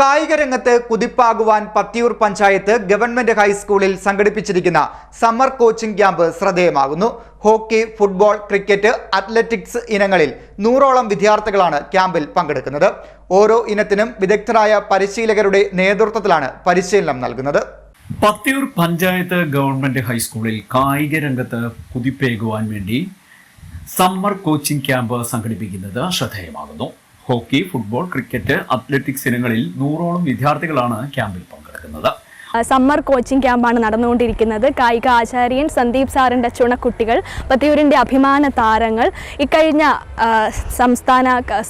കായിക രംഗത്ത് കുതിപ്പാകുവാൻ പത്തിയൂർ പഞ്ചായത്ത് ഗവൺമെന്റ് ഹൈസ്കൂളിൽ സംഘടിപ്പിച്ചിരിക്കുന്ന സമ്മർ കോച്ചിംഗ് ക്യാമ്പ് ശ്രദ്ധേയമാകുന്നു. ഹോക്കി, ഫുട്ബോൾ, ക്രിക്കറ്റ്, അത്ലറ്റിക്സ് ഇനങ്ങളിൽ 100ഓളം വിദ്യാർത്ഥികളാണ് ക്യാമ്പിൽ പങ്കെടുക്കുന്നത്. ഓരോ ഇനത്തിനും വിദഗ്ധരായ പരിശീലകരുടെ നേതൃത്വത്തിലാണ് പരിശീലനം നൽകുന്നത്. പത്തിയൂർ പഞ്ചായത്ത് ഗവൺമെന്റ് ഹൈസ്കൂളിൽ കായിക രംഗത്ത് കുതിപ്പേകുവാൻ വേണ്ടി സമ്മർ കോച്ചിംഗ് ക്യാമ്പ് സംഘടിപ്പിക്കുന്നത് ശ്രദ്ധേയമാകുന്നു. ഹോക്കി, ഫുട്ബോൾ, ക്രിക്കറ്റ്, അത്ലറ്റിക്സ് ഇനങ്ങളിൽ 100ഓളം വിദ്യാർത്ഥികളാണ് ക്യാമ്പിൽ പങ്കെടുക്കുന്നത്. സമ്മർ കോച്ചിംഗ് ക്യാമ്പാണ് നടന്നുകൊണ്ടിരിക്കുന്നത്. കായിക ആചാര്യൻ സന്ദീപ് സാറിൻ്റെ ചുണക്കുട്ടികൾ, പത്തിയൂരിൻ്റെ അഭിമാന താരങ്ങൾ ഇക്കഴിഞ്ഞ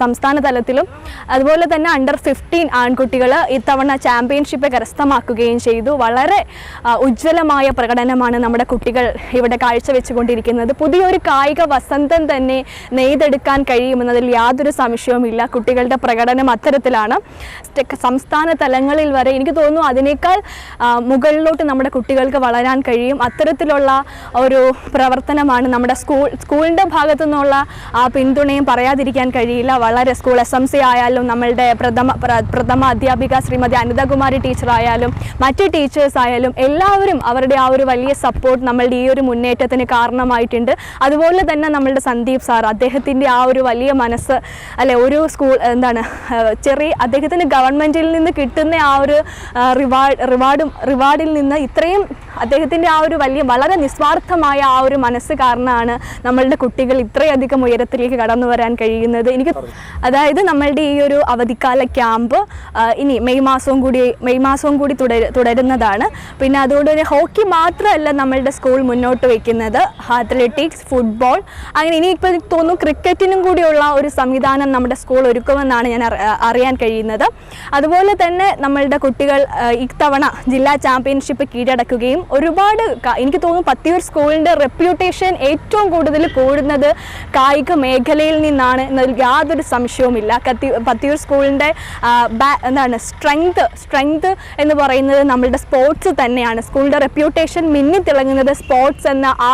സംസ്ഥാന തലത്തിലും അതുപോലെ തന്നെ അണ്ടർ 15 ആൺകുട്ടികൾ ഇത്തവണ ചാമ്പ്യൻഷിപ്പ് കരസ്ഥമാക്കുകയും ചെയ്തു. വളരെ ഉജ്ജ്വലമായ പ്രകടനമാണ് നമ്മുടെ കുട്ടികൾ ഇവിടെ കാഴ്ചവെച്ചുകൊണ്ടിരിക്കുന്നത്. പുതിയൊരു കായിക വസന്തം തന്നെ നെയ്തെടുക്കാൻ കഴിയുമെന്നതിൽ യാതൊരു സംശയവുമില്ല. കുട്ടികളുടെ പ്രകടനം അത്തരത്തിലാണ്. സംസ്ഥാന തലങ്ങളിൽ വരെ എനിക്ക് തോന്നുന്നു അതിനേക്കാൾ മുകളിലോട്ട് നമ്മുടെ കുട്ടികൾക്ക് വളരാൻ കഴിയും. അത്തരത്തിലുള്ള ഒരു പ്രവർത്തനമാണ് നമ്മുടെ സ്കൂളിൻ്റെ ഭാഗത്തു നിന്നുള്ള ആ പിന്തുണയും പറയാതിരിക്കാൻ കഴിയില്ല. വളരെ സ്കൂൾ SMC ആയാലും നമ്മളുടെ പ്രഥമ അധ്യാപിക ശ്രീമതി അനിതകുമാരി ടീച്ചറായാലും മറ്റ് ടീച്ചേഴ്സ് ആയാലും എല്ലാവരും അവരുടെ ആ ഒരു വലിയ സപ്പോർട്ട് നമ്മളുടെ ഈ ഒരു മുന്നേറ്റത്തിന് കാരണമായിട്ടുണ്ട്. അതുപോലെ തന്നെ നമ്മളുടെ സന്ദീപ് സാർ, അദ്ദേഹത്തിൻ്റെ ആ ഒരു വലിയ മനസ്സ് ഒരു സ്കൂൾ അദ്ദേഹത്തിന് ഗവൺമെൻറ്റിൽ നിന്ന് കിട്ടുന്ന ആ ഒരു റിവാർഡിൽ നിന്ന് ഇത്രയും അദ്ദേഹത്തിൻ്റെ ആ ഒരു വളരെ നിസ്വാർത്ഥമായ ആ ഒരു മനസ്സ് കാരണമാണ് നമ്മളുടെ കുട്ടികൾ ഇത്രയധികം ഉയരത്തിലേക്ക് കടന്നു വരാൻ കഴിയുന്നത്. അതായത് നമ്മളുടെ ഈ ഒരു അവധിക്കാല ക്യാമ്പ് ഇനി മെയ് മാസവും കൂടി തുടരുന്നതാണ്. പിന്നെ അതുകൊണ്ട് തന്നെ ഹോക്കി മാത്രമല്ല നമ്മളുടെ സ്കൂൾ മുന്നോട്ട് വയ്ക്കുന്നത്. അത്ലറ്റിക്സ്, ഫുട്ബോൾ, അങ്ങനെ ഇനിയിപ്പോൾ തോന്നുന്നു ക്രിക്കറ്റിനും കൂടിയുള്ള ഒരു സംവിധാനം നമ്മുടെ സ്കൂൾ ഒരുക്കുമെന്നാണ് ഞാൻ അറിയാൻ കഴിയുന്നത്. അതുപോലെ തന്നെ നമ്മളുടെ കുട്ടികൾ ഇത്തവണ ജില്ലാ ചാമ്പ്യൻഷിപ്പ് കീഴടക്കുകയും ഒരുപാട് എനിക്ക് തോന്നുന്നു പത്തിയൂർ സ്കൂളിൻ്റെ റെപ്യൂട്ടേഷൻ ഏറ്റവും കൂടുതൽ കൂടുന്നത് കായിക മേഖലയിൽ നിന്നാണ് എന്നതിൽ യാതൊരു സംശയവുമില്ല. പത്തിയൂർ സ്കൂളിൻ്റെ സ്ട്രെങ്ത് എന്ന് പറയുന്നത് നമ്മളുടെ സ്പോർട്സ് തന്നെയാണ്. സ്കൂളിൻ്റെ റെപ്യൂട്ടേഷൻ മിന്നിത്തിളങ്ങുന്നത് സ്പോർട്സ് എന്ന ആ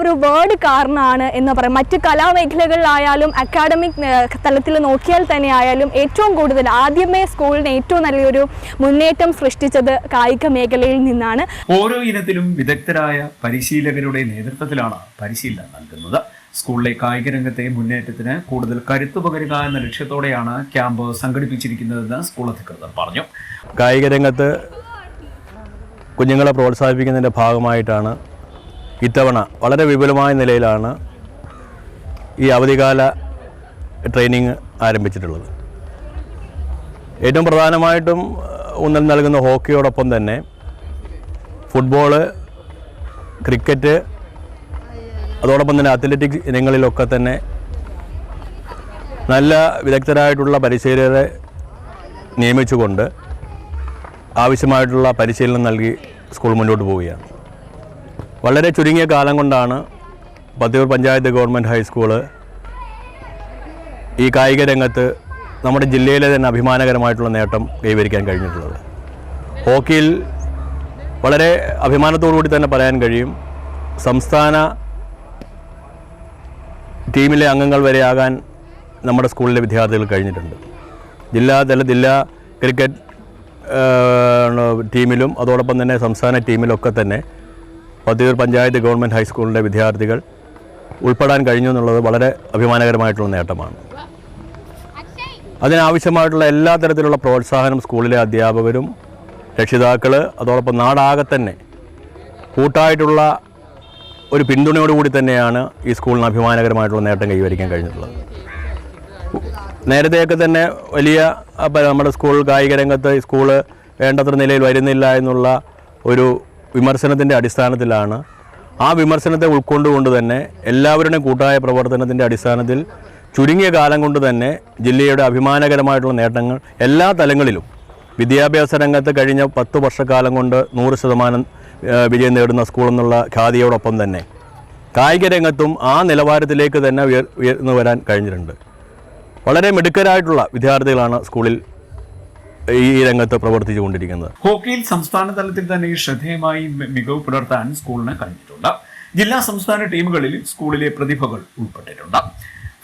ഒരു വേർഡ് കാരണമാണ് എന്ന് പറയാം. മറ്റ് കലാമേഖലകളിലായാലും അക്കാഡമിക് തലത്തിൽ നോക്കിയാൽ തന്നെ ആയാലും ഏറ്റവും കൂടുതൽ ആദ്യമേ സ്കൂളിന് ഏറ്റവും നല്ലൊരു മുന്നേറ്റം സൃഷ്ടിച്ചത് കായിക മേഖലയിൽ നിന്നാണ്. ഓരോ ഇനത്തിലും വിദഗ്ധരായ പരിശീലകരുടെ നേതൃത്വത്തിലാണ് പരിശീലനം നൽകുന്നത്. സ്കൂളിലെ കായിക രംഗത്തെ മുന്നേറ്റത്തിന് കൂടുതൽ കരുത്തു പകരുക എന്ന ലക്ഷ്യത്തോടെയാണ് ക്യാമ്പ് സംഘടിപ്പിച്ചിരിക്കുന്നതെന്ന് സ്കൂൾ അധികൃതർ പറഞ്ഞു. കായിക രംഗത്ത് കുഞ്ഞുങ്ങളെ പ്രോത്സാഹിപ്പിക്കുന്നതിൻ്റെ ഭാഗമായിട്ടാണ് ഇത്തവണ വളരെ വിപുലമായ നിലയിലാണ് ഈ അവധിക്കാല ട്രെയിനിങ് ആരംഭിച്ചിട്ടുള്ളത്. ഏറ്റവും പ്രധാനമായിട്ടും ഊന്നൽ നൽകുന്ന ഹോക്കിയോടൊപ്പം തന്നെ ഫുട്ബോള്, ക്രിക്കറ്റ്, അതോടൊപ്പം തന്നെ അത്ലറ്റിക്സ് ഇനങ്ങളിലൊക്കെ തന്നെ നല്ല വിദഗ്ധരായിട്ടുള്ള പരിശീലകരെ നിയമിച്ചുകൊണ്ട് ആവശ്യമായിട്ടുള്ള പരിശീലനം നൽകി സ്കൂൾ മുന്നോട്ട് പോവുകയാണ്. വളരെ ചുരുങ്ങിയ കാലം കൊണ്ടാണ് പത്തിയൂർ പഞ്ചായത്ത് ഗവൺമെൻറ് ഹൈസ്കൂള് ഈ കായിക രംഗത്ത് നമ്മുടെ ജില്ലയിലെ തന്നെ അഭിമാനകരമായിട്ടുള്ള നേട്ടം കൈവരിക്കാൻ കഴിഞ്ഞിട്ടുള്ളത്. ഹോക്കിയിൽ വളരെ അഭിമാനത്തോടുകൂടി തന്നെ പറയാൻ കഴിയും, സംസ്ഥാന ടീമിലെ അംഗങ്ങൾ വരെയാകാൻ നമ്മുടെ സ്കൂളിലെ വിദ്യാർത്ഥികൾ കഴിഞ്ഞിട്ടുണ്ട്. ജില്ലാ ക്രിക്കറ്റ് ടീമിലും അതോടൊപ്പം തന്നെ സംസ്ഥാന ടീമിലൊക്കെ തന്നെ പത്തിയൂർ പഞ്ചായത്ത് ഗവൺമെൻറ് ഹൈസ്കൂളിൻ്റെ വിദ്യാർത്ഥികൾ ഉൾപ്പെടാൻ കഴിഞ്ഞു എന്നുള്ളത് വളരെ അഭിമാനകരമായിട്ടുള്ള നേട്ടമാണ്. അതിനാവശ്യമായിട്ടുള്ള എല്ലാ തരത്തിലുള്ള പ്രോത്സാഹനം സ്കൂളിലെ അധ്യാപകരും രക്ഷിതാക്കൾ അതോടൊപ്പം നാടാകെ തന്നെ കൂട്ടായിട്ടുള്ള ഒരു പിന്തുണയോടുകൂടി തന്നെയാണ് ഈ സ്കൂളിന് അഭിമാനകരമായിട്ടുള്ള നേട്ടം കൈവരിക്കാൻ കഴിഞ്ഞിട്ടുള്ളത്. നേരത്തെയൊക്കെ തന്നെ വലിയ നമ്മുടെ സ്കൂൾ കായിക രംഗത്ത് സ്കൂള് വേണ്ടത്ര നിലയിൽ വരുന്നില്ല എന്നുള്ള ഒരു വിമർശനത്തിൻ്റെ അടിസ്ഥാനത്തിലാണ്. ആ വിമർശനത്തെ ഉൾക്കൊണ്ടുകൊണ്ട് തന്നെ എല്ലാവരുടെയും കൂട്ടായ പ്രവർത്തനത്തിൻ്റെ അടിസ്ഥാനത്തിൽ ചുരുങ്ങിയ കാലം കൊണ്ട് തന്നെ ജില്ലയുടെ അഭിമാനകരമായിട്ടുള്ള നേട്ടങ്ങൾ എല്ലാ തലങ്ങളിലും വിദ്യാഭ്യാസ രംഗത്ത് കഴിഞ്ഞ 10 വർഷക്കാലം കൊണ്ട് 100% വിജയം നേടുന്ന സ്കൂൾ എന്നുള്ള ഖ്യാതിയോടൊപ്പം തന്നെ കായിക രംഗത്തും ആ നിലവാരത്തിലേക്ക് തന്നെ ഉയർന്നു വരാൻ കഴിഞ്ഞിട്ടുണ്ട്. വളരെ മിടുക്കരായിട്ടുള്ള വിദ്യാർത്ഥികളാണ് സ്കൂളിൽ ഈ രംഗത്ത് പ്രവർത്തിച്ചുകൊണ്ടിരിക്കുന്നത്. ഹോക്കിയിൽ സംസ്ഥാന തലത്തിൽ തന്നെ ശ്രദ്ധേയമായി മികവ് പുലർത്താൻ സ്കൂളിന് കഴിഞ്ഞിട്ടുണ്ട്. ജില്ലാ സംസ്ഥാന ടീമുകളിൽ സ്കൂളിലെ പ്രതിഭകൾ ഉൾപ്പെട്ടിട്ടുണ്ട്.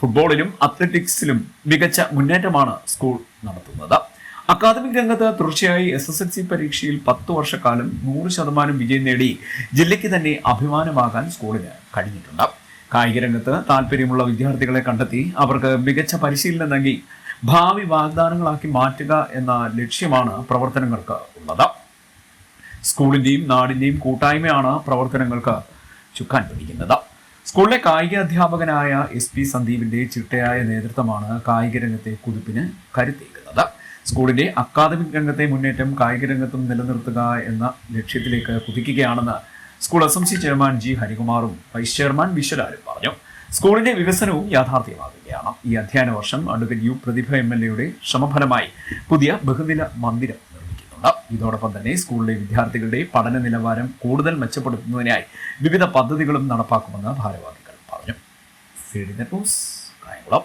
ഫുട്ബോളിലും അത്ലറ്റിക്സിലും മികച്ച മുന്നേറ്റമാണ് സ്കൂൾ നടത്തുന്നത്. അക്കാദമിക് രംഗത്ത് തുടർച്ചയായി SSLC പരീക്ഷയിൽ 10 വർഷക്കാലം 100% വിജയം നേടി ജില്ലയ്ക്ക് തന്നെ അഭിമാനമാകാൻ സ്കൂളിന് കഴിഞ്ഞിട്ടുണ്ട്. കായിക രംഗത്ത് താല്പര്യമുള്ള വിദ്യാർത്ഥികളെ കണ്ടെത്തി അവർക്ക് മികച്ച പരിശീലനം നൽകി ഭാവി വാഗ്ദാനങ്ങളാക്കി മാറ്റുക എന്ന ലക്ഷ്യമാണ് പ്രവർത്തനങ്ങൾക്ക് ഉള്ളത്. സ്കൂളിന്റെയും നാടിന്റെയും കൂട്ടായ്മയാണ് പ്രവർത്തനങ്ങൾക്ക് ചുക്കാൻ പിടിക്കുന്നത്. സ്കൂളിലെ കായിക അധ്യാപകനായ SP സന്ദീപിന്റെ ചിട്ടയായ നേതൃത്വമാണ് കായിക രംഗത്തെ കുതിപ്പിന് കരുത്തേകുന്നത്. സ്കൂളിന്റെ അക്കാദമിക് രംഗത്തെ മുന്നേറ്റം കായിക രംഗത്തും നിലനിർത്തുക എന്ന ലക്ഷ്യത്തിലേക്ക് കുതിക്കുകയാണെന്ന് സ്കൂൾ SMC ചെയർമാൻ G ഹരികുമാറും വൈസ് ചെയർമാൻ വിശ്വലാലും പറഞ്ഞു. സ്കൂളിന്റെ വികസനവും യാഥാർത്ഥ്യമാകുകയാണ്. ഈ അധ്യയന വർഷം അഡ്വക്കേറ്റ് U പ്രതിഭ MLA ശ്രമഫലമായി പുതിയ ബഹുനില മന്ദിരം നിർമ്മിക്കുന്നുണ്ട്. ഇതോടൊപ്പം തന്നെ സ്കൂളിലെ വിദ്യാർത്ഥികളുടെ പഠന നിലവാരം കൂടുതൽ മെച്ചപ്പെടുത്തുന്നതിനായി വിവിധ പദ്ധതികളും നടപ്പാക്കുമെന്ന് ഭാരവാഹികൾ പറഞ്ഞു. കായംകുളം.